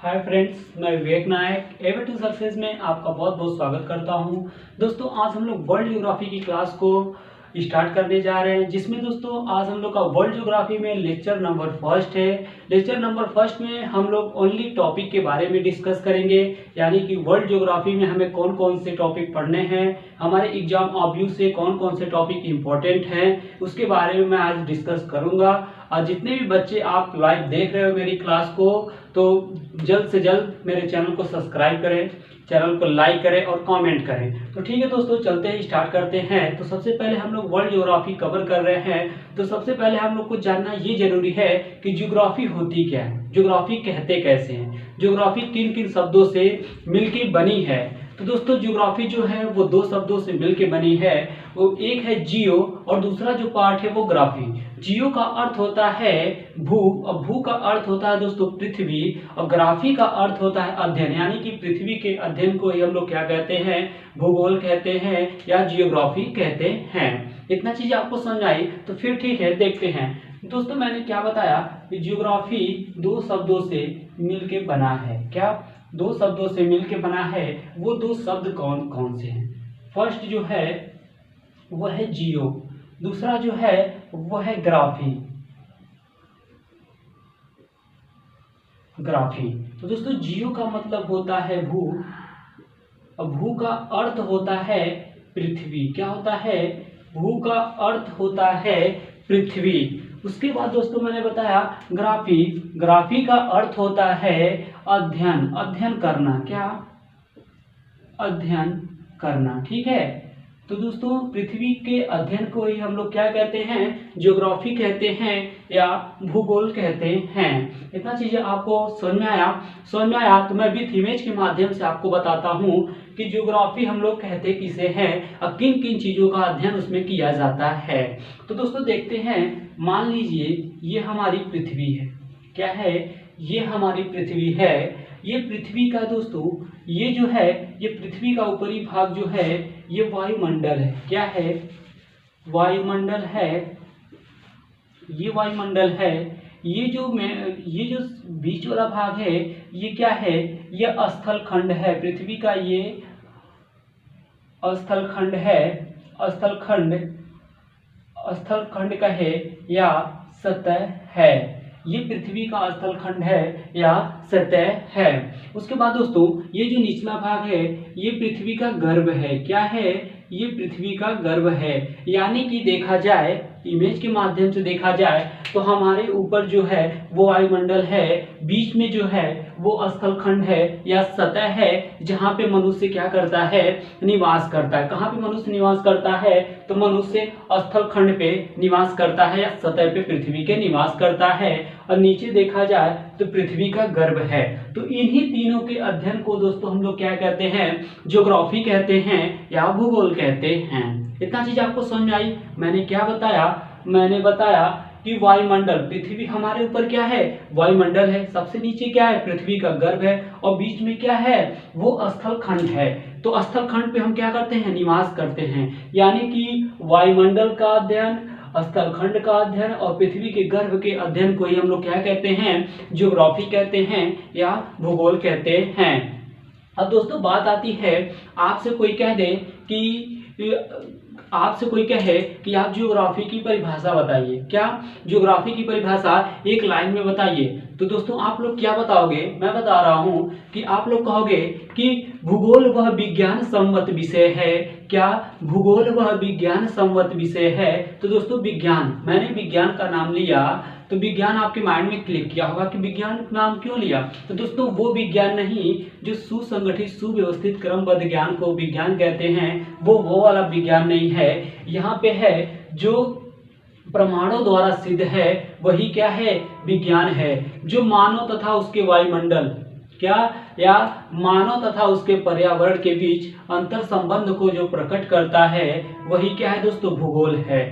Hi friends, मैं विवेक नायक ever to success में आपका बहुत बहुत स्वागत करता हूं। दोस्तों, आज हम लोग वर्ल्ड ज्योग्राफी की क्लास को स्टार्ट करने जा रहे हैं, जिसमें दोस्तों आज हम लोग का वर्ल्ड ज्योग्राफी में लेक्चर नंबर फर्स्ट है। लेक्चर नंबर फर्स्ट में हम लोग ओनली टॉपिक के बारे में डिस्कस करेंगे, यानी कि वर्ल्ड ज्योग्राफी में हमें कौन कौन से टॉपिक पढ़ने हैं, हमारे एग्जाम ऑब्व्यू से कौन कौन से टॉपिक इंपॉर्टेंट हैं, उसके बारे में मैं आज डिस्कस करूंगा। और जितने भी बच्चे आप लाइव देख रहे हो मेरी क्लास को, तो जल्द से जल्द मेरे चैनल को सब्सक्राइब करें, चैनल को लाइक करें और कमेंट करें। तो ठीक है दोस्तों, चलते हैं, स्टार्ट करते हैं। तो सबसे पहले हम लोग वर्ल्ड ज्योग्राफी कवर कर रहे हैं। तो सबसे पहले हम लोग को जानना ये जरूरी है कि ज्योग्राफी होती क्या है, ज्योग्राफी कहते कैसे हैं, ज्योग्राफी किन किन शब्दों से मिलकर बनी है। तो दोस्तों, ज्योग्राफी जो है वो दो शब्दों से मिलकर बनी है। वो एक है जियो और दूसरा जो पार्ट है वो ग्राफी। जियो का अर्थ होता है भू, और भू का अर्थ होता है दोस्तों पृथ्वी, और ग्राफी का अर्थ होता है अध्ययन, यानी कि पृथ्वी के अध्ययन को ही हम लोग क्या कहते हैं, भूगोल कहते हैं या जियोग्राफी कहते हैं। इतना चीज आपको समझ आई तो फिर ठीक है, देखते हैं। दोस्तों, मैंने क्या बताया कि ज्योग्राफी दो शब्दों से मिलके बना है। क्या दो शब्दों से मिलके बना है? वो दो शब्द कौन कौन से हैं? फर्स्ट जो है वो है जियो, दूसरा जो है वो है ग्राफी। ग्राफी तो दोस्तों, जियो का मतलब होता है भू, और भू का अर्थ होता है पृथ्वी। क्या होता है? भू का अर्थ होता है पृथ्वी। उसके बाद दोस्तों मैंने बताया ग्राफी, ग्राफी का अर्थ होता है अध्ययन, अध्ययन करना। क्या? अध्ययन करना। ठीक है। तो दोस्तों, पृथ्वी के अध्ययन को ही हम लोग क्या कहते हैं, ज्योग्राफी कहते हैं या भूगोल कहते हैं। इतना चीजें आपको समझ में आया? समझ में आया तो मैं विथ इमेज के माध्यम से आपको बताता हूँ कि ज्योग्राफी हम लोग कहते किसे हैं और किन किन चीजों का अध्ययन उसमें किया जाता है। तो दोस्तों देखते हैं, मान लीजिए ये हमारी पृथ्वी है। क्या है? ये हमारी पृथ्वी है। ये पृथ्वी का दोस्तों, ये जो है, ये पृथ्वी का ऊपरी भाग जो है ये वायुमंडल है। क्या है? वायुमंडल है। ये वायुमंडल है। ये जो बीच वाला भाग है ये क्या है? ये स्थल खंड है। पृथ्वी का ये स्थल खंड है। स्थल खंड का है या सतह है। ये पृथ्वी का स्थल खंड है या सतह है। उसके बाद दोस्तों, ये जो निचला भाग है ये पृथ्वी का गर्भ है। क्या है? ये पृथ्वी का गर्भ है। यानी कि देखा जाए, इमेज के माध्यम से देखा जाए तो हमारे ऊपर जो है वो वायुमंडल है, बीच में जो है वो स्थल खंड है या सतह है, जहाँ पे मनुष्य क्या करता है, निवास करता है। कहाँ पे मनुष्य निवास करता है? तो मनुष्य स्थल खंड पे निवास करता है या सतह पे पृथ्वी के निवास करता है। और नीचे देखा जाए तो पृथ्वी का गर्भ है। तो इन्हीं तीनों के अध्ययन को दोस्तों हम लोग क्या कहते हैं, ज्योग्राफी कहते हैं या भूगोल कहते हैं। इतना चीज आपको समझ में आई? मैंने क्या बताया? मैंने बताया कि वायुमंडल, पृथ्वी हमारे ऊपर क्या है, वायुमंडल है। सबसे नीचे क्या है? पृथ्वी का गर्भ है। और बीच में क्या है? वो स्थल खंड है। तो स्थल खंड पे हम क्या करते हैं, निवास करते हैं। यानी कि वायुमंडल का अध्ययन, स्थल खंड का अध्ययन और पृथ्वी के गर्भ के अध्ययन को ही हम लोग क्या कहते हैं, ज्योग्राफी कहते हैं या भूगोल कहते हैं। अब दोस्तों बात आती है, आपसे कोई कह दे कि आपसे कोई कहे कि आप ज्योग्राफी की परिभाषा बताइए। क्या? ज्योग्राफी की परिभाषा एक लाइन में बताइए। तो दोस्तों आप लोग क्या बताओगे? मैं बता रहा हूं कि आप लोग कहोगे कि भूगोल वह विज्ञान सम्मत विषय है। क्या? भूगोल वह विज्ञान सम्मत विषय है। तो दोस्तों विज्ञान, मैंने विज्ञान का नाम लिया तो विज्ञान आपके माइंड में क्लिक किया होगा कि विज्ञान नाम क्यों लिया। तो दोस्तों वो विज्ञान नहीं जो सुसंगठित सुव्यवस्थित क्रमबद्ध ज्ञान को विज्ञान कहते हैं, वो वाला विज्ञान नहीं है। यहाँ पे है जो प्रमाणों द्वारा सिद्ध है वही क्या है, विज्ञान है। जो मानव तथा उसके वायुमंडल, क्या, या मानव तथा उसके पर्यावरण के बीच अंतर संबंध को जो प्रकट करता है वही क्या है दोस्तों, भूगोल है।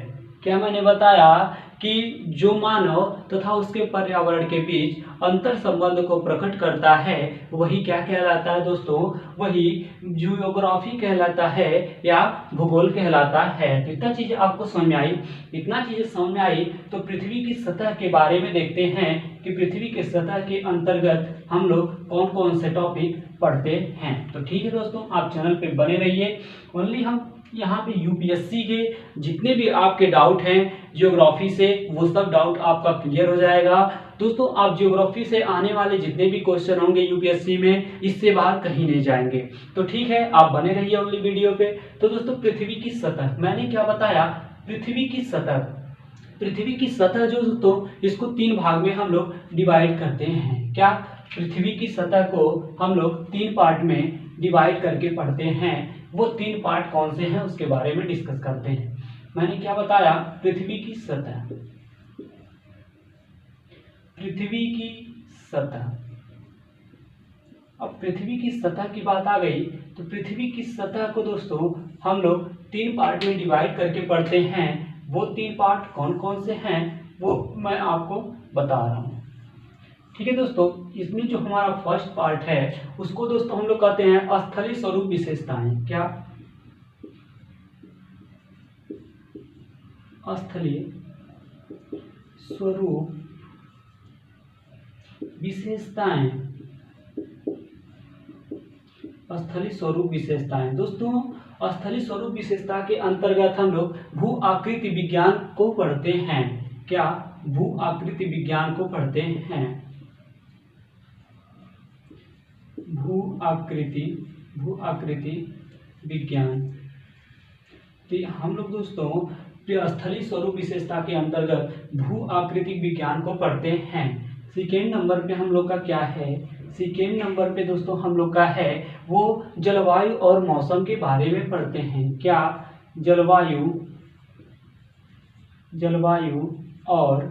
क्या मैंने बताया कि जो मानव तथा उसके पर्यावरण के बीच अंतर संबंध को प्रकट करता है वही क्या कहलाता है दोस्तों, वही जियोग्राफी कहलाता है या भूगोल कहलाता है। तो इतना चीजें आपको समझ में आई, इतना चीजें समझ में आई तो पृथ्वी की सतह के बारे में देखते हैं कि पृथ्वी के सतह के अंतर्गत हम लोग कौन कौन से टॉपिक पढ़ते हैं। तो ठीक है दोस्तों, आप चैनल पे बने रहिए। ओनली हम यहाँ पे यूपीएससी के जितने भी आपके डाउट हैं ज्योग्राफी से, वो सब डाउट आपका क्लियर हो जाएगा। दोस्तों आप ज्योग्राफी से आने वाले जितने भी क्वेश्चन होंगे यूपीएससी में, इससे बाहर कहीं नहीं जाएंगे। तो ठीक है, आप बने रहिए ओनली वीडियो पे। तो दोस्तों पृथ्वी की सतह, मैंने क्या बताया, पृथ्वी की सतह, पृथ्वी की सतह जो दोस्तों इसको 3 भाग में हम लोग डिवाइड करते हैं। क्या, पृथ्वी की सतह को हम लोग 3 पार्ट में डिवाइड करके पढ़ते हैं। वो 3 पार्ट कौन से हैं उसके बारे में डिस्कस करते हैं। मैंने क्या बताया, पृथ्वी की सतह, पृथ्वी की सतह। अब पृथ्वी की सतह की बात आ गई तो पृथ्वी की सतह को दोस्तों हम लोग 3 पार्ट में डिवाइड करके पढ़ते हैं। वो 3 पार्ट कौन कौन से हैं वो मैं आपको बता रहा हूँ। ठीक है दोस्तों, इसमें जो हमारा फर्स्ट पार्ट है उसको दोस्तों हम लोग कहते हैं स्थलीय स्वरूप विशेषताएं। क्या, स्थलीय स्वरूप विशेषताएं, स्थलीय स्वरूप विशेषताएं। दोस्तों स्थलीय स्वरूप विशेषता के अंतर्गत हम लोग भू आकृति विज्ञान को पढ़ते हैं। क्या, भू आकृति विज्ञान को पढ़ते हैं। भू आकृति विज्ञान। तो हम लोग दोस्तों स्थलीय स्वरूप विशेषता के अंतर्गत भू आकृतिक विज्ञान को पढ़ते हैं। सेकेंड नंबर पे हम लोग का क्या है, सेकेंड नंबर पे दोस्तों हम लोग का है वो जलवायु और मौसम के बारे में पढ़ते हैं। क्या, जलवायु और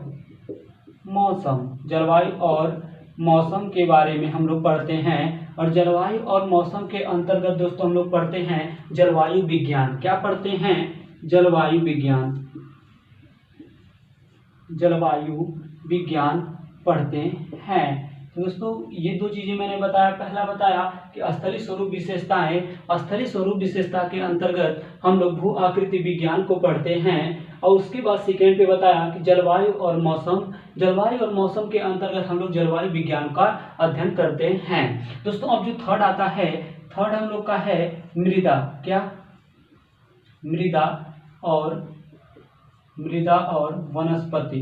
मौसम, जलवायु और मौसम के बारे में हम लोग पढ़ते हैं। और जलवायु और मौसम के अंतर्गत दोस्तों हम लोग पढ़ते हैं जलवायु विज्ञान। क्या पढ़ते हैं, जलवायु विज्ञान, जलवायु विज्ञान पढ़ते हैं। तो दोस्तों ये 2 चीजें मैंने बताया। पहला बताया कि स्थलीय स्वरूप विशेषताएं, स्थलीय स्वरूप विशेषता के अंतर्गत हम लोग भू आकृति विज्ञान को पढ़ते हैं। और उसके बाद सेकेंड पे बताया कि जलवायु और मौसम, जलवायु और मौसम के अंतर्गत हम लोग जलवायु विज्ञान का अध्ययन करते हैं। दोस्तों अब जो थर्ड आता है, थर्ड हम लोग का है मृदा। क्या, मृदा और वनस्पति,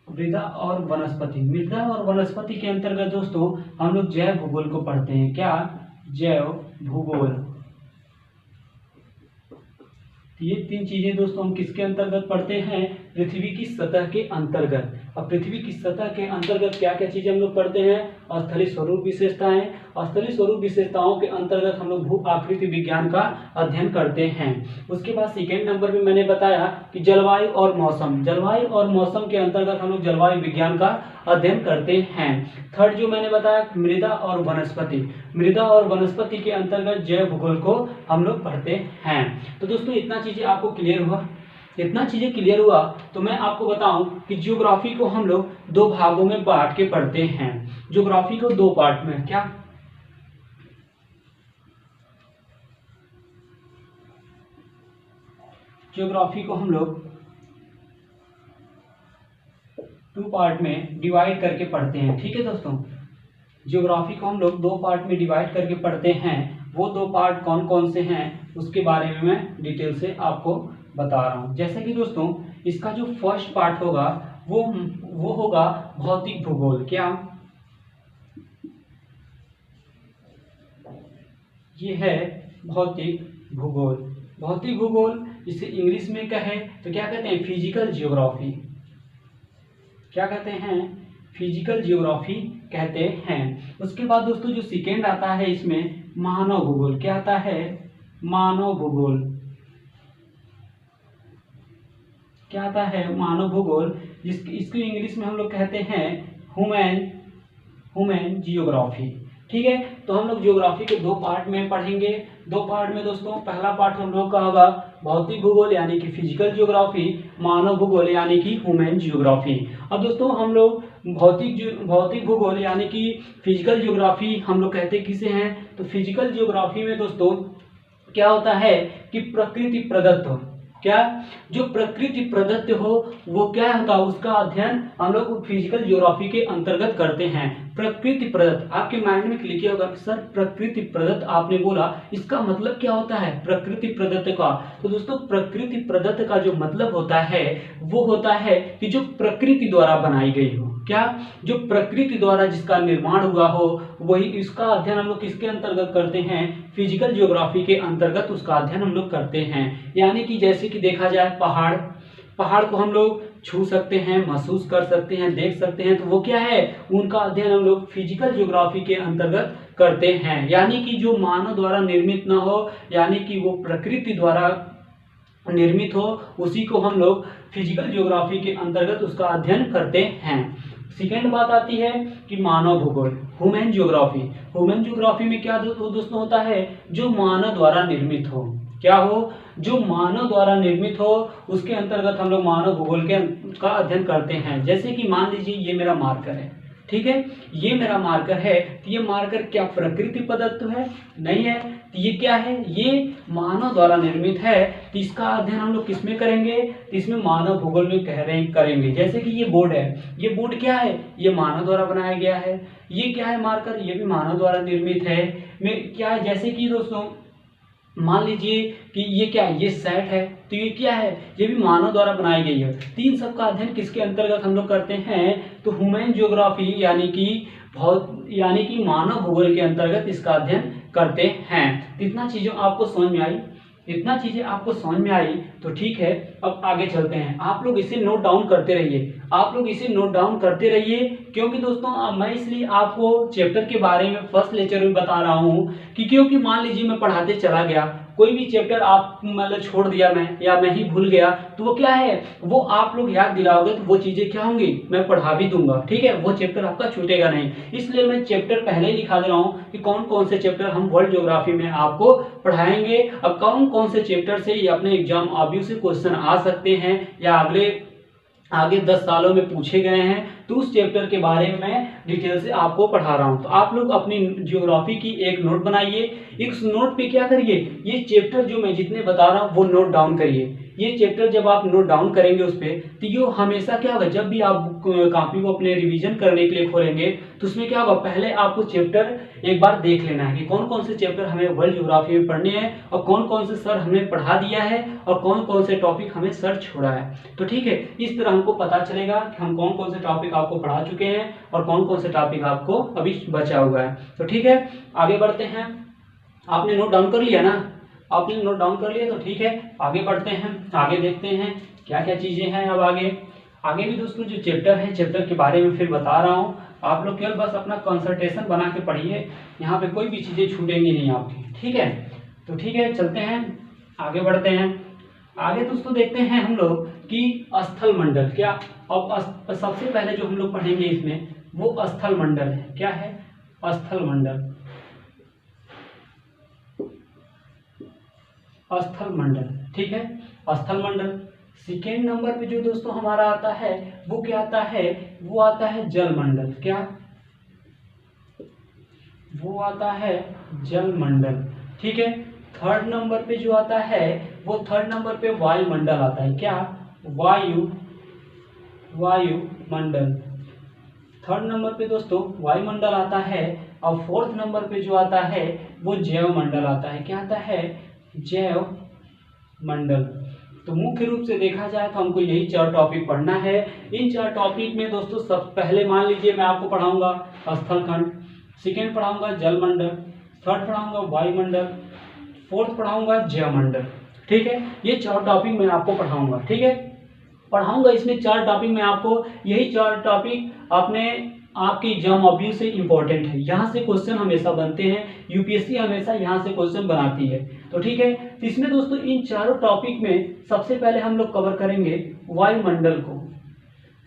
मृदा और वनस्पति। मृदा और वनस्पति के अंतर्गत दोस्तों हम लोग जैव भूगोल को पढ़ते हैं। क्या, जैव भूगोल। ये 3 चीजें दोस्तों हम किसके अंतर्गत पढ़ते हैं, पृथ्वी की सतह के अंतर्गत। अब पृथ्वी की सतह के अंतर्गत क्या क्या चीजें हम लोग पढ़ते हैं, स्थलीय स्वरूप विशेषताएं, स्थलीय स्वरूप विशेषताओं के अंतर्गत हम लोग भू आकृति विज्ञान का अध्ययन करते हैं। उसके बाद सेकेंड नंबर पे मैंने बताया कि जलवायु और मौसम, जलवायु और मौसम के अंतर्गत हम लोग जलवायु विज्ञान का अध्ययन करते हैं। थर्ड जो मैंने बताया मृदा और वनस्पति, मृदा और वनस्पति के अंतर्गत जैव भूगोल को हम लोग पढ़ते हैं। तो दोस्तों इतना चीजें आपको क्लियर हुआ, इतना चीजें क्लियर हुआ तो मैं आपको बताऊं कि ज्योग्राफी को हम लोग 2 भागों में बांट के पढ़ते हैं। ज्योग्राफी को 2 पार्ट में, क्या, ज्योग्राफी को हम लोग 2 पार्ट में डिवाइड करके पढ़ते हैं। ठीक है दोस्तों, ज्योग्राफी को हम लोग 2 पार्ट में डिवाइड करके पढ़ते हैं। वो 2 पार्ट कौन कौन से हैं उसके बारे में मैं डिटेल से आपको बता रहा हूँ। जैसे कि दोस्तों इसका जो फर्स्ट पार्ट होगा वो होगा भौतिक भूगोल। क्या, ये है भौतिक भूगोल। भौतिक भूगोल इसे इंग्लिश में कहे तो क्या कहते हैं, फिजिकल जियोग्राफी। क्या कहते हैं, फिजिकल जियोग्राफी कहते हैं। उसके बाद दोस्तों जो सेकेंड आता है इसमें मानव भूगोल। क्या आता है, मानव भूगोल। क्या आता है, मानव भूगोल। इसको इंग्लिश में हम लोग कहते हैं ह्यूमन जियोग्राफी। ठीक है। तो हम लोग ज्योग्राफी के दो पार्ट में पढ़ेंगे। दो पार्ट में दोस्तों, पहला पार्ट हम लोग का होगा भौतिक भूगोल यानी कि फिजिकल ज्योग्राफी, मानव भूगोल यानी कि ह्यूमन ज्योग्राफी। अब दोस्तों हम लोग भौतिक भूगोल यानी कि फिजिकल ज्योग्राफी हम लोग कहते किसे हैं, तो फिजिकल ज्योग्राफी में दोस्तों क्या होता है कि प्रकृति प्रदत्त हो, क्या जो प्रकृति प्रदत्त हो वो क्या होता है, उसका अध्ययन हम लोग फिजिकल ज्योग्राफी के अंतर्गत करते हैं। प्रकृति प्रदत्त, आपके माइंड में क्लिक किया होगा कि सर प्रकृति प्रदत्त आपने बोला, इसका मतलब क्या होता है प्रकृति प्रदत्त का। तो दोस्तों प्रकृति प्रदत्त का जो मतलब होता है वो होता है कि जो प्रकृति द्वारा बनाई गई हो, क्या जो प्रकृति द्वारा जिसका निर्माण हुआ हो, वही इसका अध्ययन हम लोग किसके अंतर्गत करते हैं, फिजिकल ज्योग्राफी के अंतर्गत उसका अध्ययन हम लोग करते हैं। यानी कि जैसे कि देखा जाए पहाड़ को हम लोग छू सकते हैं, महसूस कर सकते हैं, देख सकते हैं, तो वो क्या है, उनका अध्ययन हम लोग फिजिकल ज्योग्राफी के अंतर्गत करते हैं। यानी कि जो मानव द्वारा निर्मित ना हो, यानी कि वो प्रकृति द्वारा निर्मित हो, उसी को हम लोग फिजिकल ज्योग्राफी के अंतर्गत उसका अध्ययन करते हैं। सेकेंड बात आती है कि मानव भूगोल, ह्यूमन ज्योग्राफी। ह्यूमन ज्योग्राफी में क्या दोस्तों होता है, जो मानव द्वारा निर्मित हो, क्या हो, जो मानव द्वारा निर्मित हो, उसके अंतर्गत हम लोग मानव भूगोल का अध्ययन करते हैं। जैसे कि मान लीजिए ये मेरा मार्कर है, ठीक है, ये मेरा मार्कर है, तो ये मार्कर क्या प्रकृति प्रदत्त है, नहीं है, तो ये क्या है, ये मानव द्वारा निर्मित है। तो इसका अध्ययन हम लोग किसमें करेंगे, तो इसमें मानव भूगोल में करेंगे। जैसे कि ये बोर्ड है, ये बोर्ड क्या है, ये मानव द्वारा बनाया गया है। ये क्या है मार्कर, ये भी मानव द्वारा निर्मित है। क्या है, जैसे कि दोस्तों मान लीजिए कि ये क्या है, ये सेट है, तो ये क्या है, ये भी मानव द्वारा बनाई गई है। तीन सबका अध्ययन किसके अंतर्गत हम लोग करते हैं, तो ह्यूमन ज्योग्राफी यानी कि मानव भूगोल के अंतर्गत इसका अध्ययन करते हैं। इतना चीजों आपको समझ में आई, इतना चीजें आपको समझ में आई, तो ठीक है। अब आगे चलते हैं। आप लोग इसे नोट डाउन करते रहिए, आप लोग इसे नोट डाउन करते रहिए, क्योंकि दोस्तों मैं इसलिए आपको चैप्टर के बारे में फर्स्ट लेक्चर में बता रहा हूँ कि क्योंकि मान लीजिए मैं पढ़ाते चला गया, कोई भी चैप्टर आप मतलब छोड़ दिया मैं, या मैं ही भूल गया, तो वो क्या है, वो आप लोग याद दिलाओगे तो वो चीजें क्या होंगी, मैं पढ़ा भी दूंगा, ठीक है, वो चैप्टर आपका छूटेगा नहीं। इसलिए मैं चैप्टर पहले ही दिखा दे रहा हूँ कि कौन कौन से चैप्टर हम वर्ल्ड ज्योग्राफी में आपको पढ़ाएंगे, और कौन कौन से चैप्टर से ये अपने एग्जाम ऑब्वियस से क्वेश्चन आ सकते हैं या आगे 10 सालों में पूछे गए हैं, तो उस चैप्टर के बारे में मैं डिटेल से आपको पढ़ा रहा हूं। तो आप लोग अपनी ज्योग्राफी की एक नोट बनाइए, इस नोट पे क्या करिए, ये चैप्टर जो मैं जितने बता रहा हूं वो नोट डाउन करिए। ये चैप्टर जब आप नोट डाउन करेंगे उस पर, तो ये हमेशा क्या होगा, जब भी आप कॉपी को अपने रिवीजन करने के लिए खोलेंगे तो उसमें क्या होगा, पहले आपको चैप्टर एक बार देख लेना है कि कौन कौन से चैप्टर हमें वर्ल्ड ज्योग्राफी में पढ़ने हैं, और कौन कौन से सर हमें पढ़ा दिया है, और कौन कौन से टॉपिक हमें सर छोड़ा है। तो ठीक है, इस तरह हमको पता चलेगा कि हम कौन कौन से टॉपिक आपको पढ़ा चुके हैं और कौन कौन से टॉपिक आपको अभी बचा हुआ है। तो ठीक है, आगे बढ़ते हैं। आपने नोट डाउन कर लिया ना, आपने नोट डाउन कर लिया, तो ठीक है, आगे बढ़ते हैं, आगे देखते हैं क्या क्या चीजें हैं। अब आगे भी दोस्तों जो चैप्टर है, चैप्टर के बारे में फिर बता रहा हूँ, आप लोग केवल बस अपना कंसंट्रेशन बना के पढ़िए, यहाँ पे कोई भी चीजें छूटेंगी नहीं आपकी, ठीक है। तो ठीक है, चलते हैं, आगे बढ़ते हैं। आगे दोस्तों देखते हैं हम लोग कि स्थल मंडल क्या, अब सबसे पहले जो हम लोग पढ़ेंगे इसमें वो स्थल मंडल है। क्या है, स्थल मंडल, स्थल मंडल, ठीक है, स्थल मंडल। सेकेंड नंबर पे जो दोस्तों हमारा आता है वो क्या आता है, वो आता है जल मंडल। क्या, वो आता है जल मंडल, ठीक है। थर्ड नंबर पे जो आता है वो थर्ड नंबर पे वायुमंडल आता है। क्या, वायुमंडल, थर्ड नंबर पे दोस्तों वायुमंडल आता है। और फोर्थ नंबर पे जो आता है वो जैव मंडल आता है। क्या आता है, जैव मंडल। तो मुख्य रूप से देखा जाए तो हमको यही 4 टॉपिक पढ़ना है। इन 4 टॉपिक में दोस्तों सब पहले मान लीजिए मैं आपको पढ़ाऊंगा स्थल खंड, सेकेंड पढ़ाऊंगा जल मंडल, थर्ड पढ़ाऊंगा वायुमंडल, फोर्थ पढ़ाऊंगा जैव मंडल, ठीक है। ये 4 टॉपिक मैं आपको पढ़ाऊंगा, ठीक है, पढ़ाऊंगा। इसमें 4 टॉपिक में आपको, यही 4 टॉपिक आपके एग्जाम ऑब्वियस से इंपॉर्टेंट है, यहाँ से क्वेश्चन हमेशा बनते हैं, यूपीएससी हमेशा यहाँ से क्वेश्चन बनाती है। तो ठीक है, तो इसमें दोस्तों इन 4 टॉपिक में सबसे पहले हम लोग कवर करेंगे वायुमंडल को।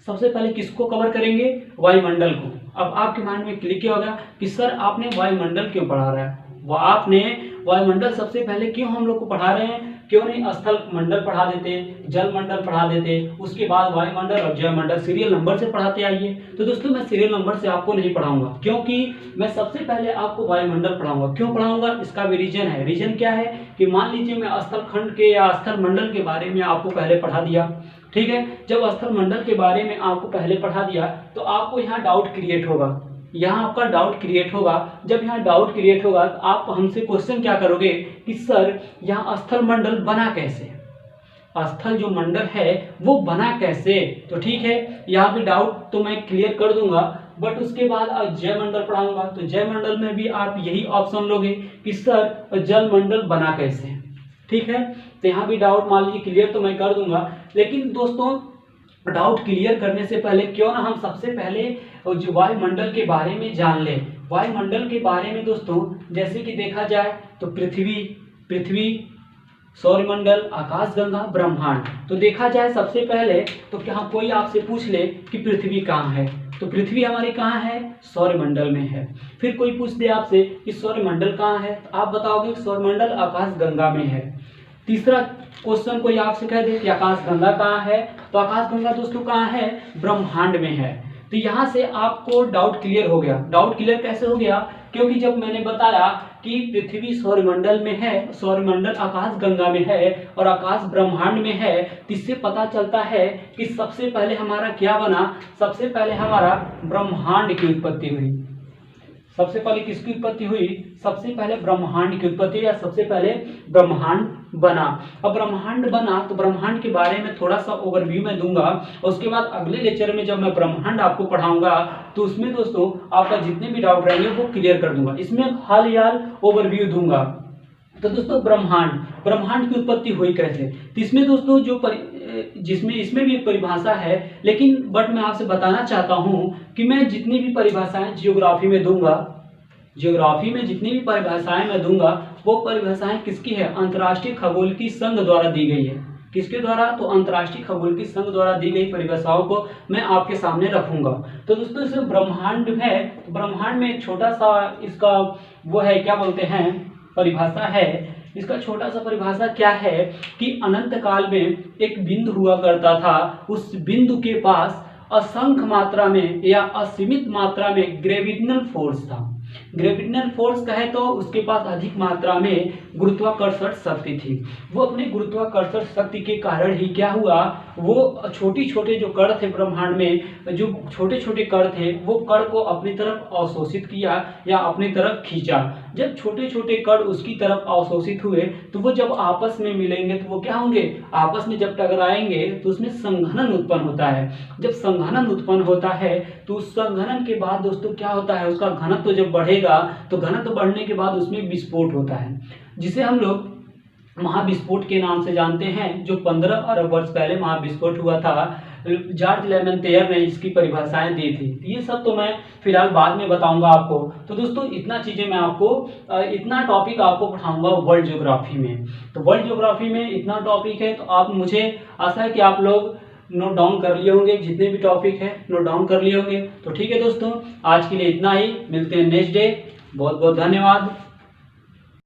सबसे पहले किसको कवर करेंगे, वायुमंडल को। अब आपके माइंड में क्लिक क्या होगा कि सर आपने वायुमंडल क्यों पढ़ा रहा है, वह आपने वायुमंडल सबसे पहले क्यों हम लोग को पढ़ा रहे हैं, क्यों नहीं स्थल मंडल पढ़ा देते, जल मंडल पढ़ा देते, उसके बाद वायुमंडल और जयमंडल सीरियल नंबर से पढ़ाते आइए। तो दोस्तों मैं सीरियल नंबर से आपको नहीं पढ़ाऊंगा, क्योंकि मैं सबसे पहले आपको वायुमंडल पढ़ाऊंगा। क्यों पढ़ाऊंगा, इसका भी रीजन है। रीजन क्या है कि मान लीजिए मैं स्थल खंड के या स्थल मंडल के बारे में आपको पहले पढ़ा दिया, ठीक है। जब स्थल मंडल के बारे में आपको पहले पढ़ा दिया तो आपको यहाँ डाउट क्रिएट होगा, यहाँ आपका डाउट क्रिएट होगा। जब यहाँ डाउट क्रिएट होगा तो आप हमसे क्वेश्चन क्या करोगे कि सर यहाँ स्थल मंडल बना कैसे, स्थल जो मंडल है वो बना कैसे। तो ठीक है, यहाँ भी डाउट तो मैं क्लियर कर दूंगा, बट उसके बाद अब जय मंडल पढ़ाऊंगा तो जय मंडल में भी आप यही ऑप्शन लोगे कि सर जल मंडल बना कैसे, ठीक है। तो यहाँ भी डाउट मान लीजिए क्लियर तो मैं कर दूंगा, लेकिन दोस्तों डाउट क्लियर करने से पहले क्यों ना हम सबसे पहले जो वायुमंडल के बारे में जान लें। वायुमंडल के बारे में दोस्तों जैसे कि देखा जाए तो पृथ्वी, सौरमंडल, आकाशगंगा, ब्रह्मांड। तो देखा जाए सबसे पहले तो क्या कोई आपसे पूछ ले कि पृथ्वी कहाँ है, तो पृथ्वी हमारी कहाँ है, सौरमंडल में है। फिर कोई पूछ दे आपसे कि सौरमंडल कहाँ है, तो आप बताओगे सौरमंडल आकाशगंगा में है। तीसरा क्वेश्चन कोई आपसे कह दे कि आकाशगंगा कहाँ है, तो आकाशगंगा दोस्तों कहाँ है, ब्रह्मांड में है। तो यहाँ से आपको डाउट क्लियर हो गया। डाउट क्लियर कैसे हो गया, क्योंकि जब मैंने बताया कि पृथ्वी सौरमंडल में है, सौरमंडल आकाशगंगा में है और आकाश ब्रह्मांड में है, तो इससे पता चलता है कि सबसे पहले हमारा क्या बना, सबसे पहले हमारा ब्रह्मांड की उत्पत्ति हुई। सबसे पहले किसकी उत्पत्ति हुई, सबसे पहले ब्रह्मांड की उत्पत्ति, या सबसे पहले ब्रह्मांड बना। अब ब्रह्मांड बना तो ब्रह्मांड के बारे में थोड़ा सा ओवरव्यू मैं दूंगा, और उसके बाद अगले लेक्चर में जब मैं ब्रह्मांड आपको पढ़ाऊंगा तो उसमें दोस्तों आपका जितने भी डाउट रहेंगे वो क्लियर कर दूंगा, इसमें हाल ओवरव्यू दूंगा। तो दोस्तों ब्रह्मांड की उत्पत्ति हुई कैसे, तो इसमें दोस्तों इसमें भी एक परिभाषा है, लेकिन बट मैं आपसे बताना चाहता हूं कि मैं जितनी भी परिभाषाएं जियोग्राफी में दूंगा, जियोग्राफी में जितनी भी परिभाषाएं मैं दूंगा वो परिभाषाएं किसकी है, अंतर्राष्ट्रीय खगोलिकी संघ द्वारा दी गई है। किसके द्वारा, तो अंतर्राष्ट्रीय खगोलिकी संघ द्वारा दी गई परिभाषाओं को मैं आपके सामने रखूंगा। तो दोस्तों इसमें ब्रह्मांड है, तो ब्रह्मांड में एक छोटा सा इसका वो है, क्या बोलते हैं, परिभाषा है। इसका छोटा सा परिभाषा क्या है कि अनंत काल में एक बिंदु हुआ करता था, उस बिंदु के पास असंख्य मात्रा में या असीमित मात्रा में ग्रेविटेशनल फोर्स था। ग्रेविटेशनल फोर्स कहे तो उसके पास अधिक मात्रा में गुरुत्वाकर्षण शक्ति थी। वो अपने गुरुत्वाकर्षण शक्ति के कारण ही क्या हुआ, वो छोटे छोटे जो कण थे ब्रह्मांड में, जो छोटे छोटे कण थे वो कण को अपनी तरफ अवशोषित किया या अपनी तरफ खींचा। जब छोटे छोटे कण उसकी तरफ अवशोषित हुए तो वो जब आपस में मिलेंगे तो वो क्या होंगे, आपस में जब टकराएंगे तो उसमें संघनन उत्पन्न होता है। जब संघनन उत्पन्न होता है तो उस संघनन के बाद दोस्तों क्या होता है, उसका घनत्व जब बढ़ेगा तो घनत्व बढ़ने के बाद उसमें विस्फोट होता है, जिसे हम लोग महाविस्फोट के नाम से जानते हैं, जो 15 अरब वर्ष पहले महाविस्फोट हुआ था। जॉर्ज लेमेंतेयर ने इसकी परिभाषाएं दी थी। ये सब तो मैं फिलहाल बाद में बताऊंगा आपको। तो दोस्तों इतना चीजें मैं आपको इतना टॉपिक आपको पढ़ाऊंगा वर्ल्ड ज्योग्राफी में। तो वर्ल्ड ज्योग्राफी में इतना टॉपिक है, तो आप मुझे आशा है कि आप लोग नोट डाउन कर लिए होंगे, जितने भी टॉपिक है नोट डाउन कर लिए होंगे। तो ठीक है दोस्तों, आज के लिए इतना ही, मिलते हैं नेक्स्ट डे। बहुत बहुत धन्यवाद।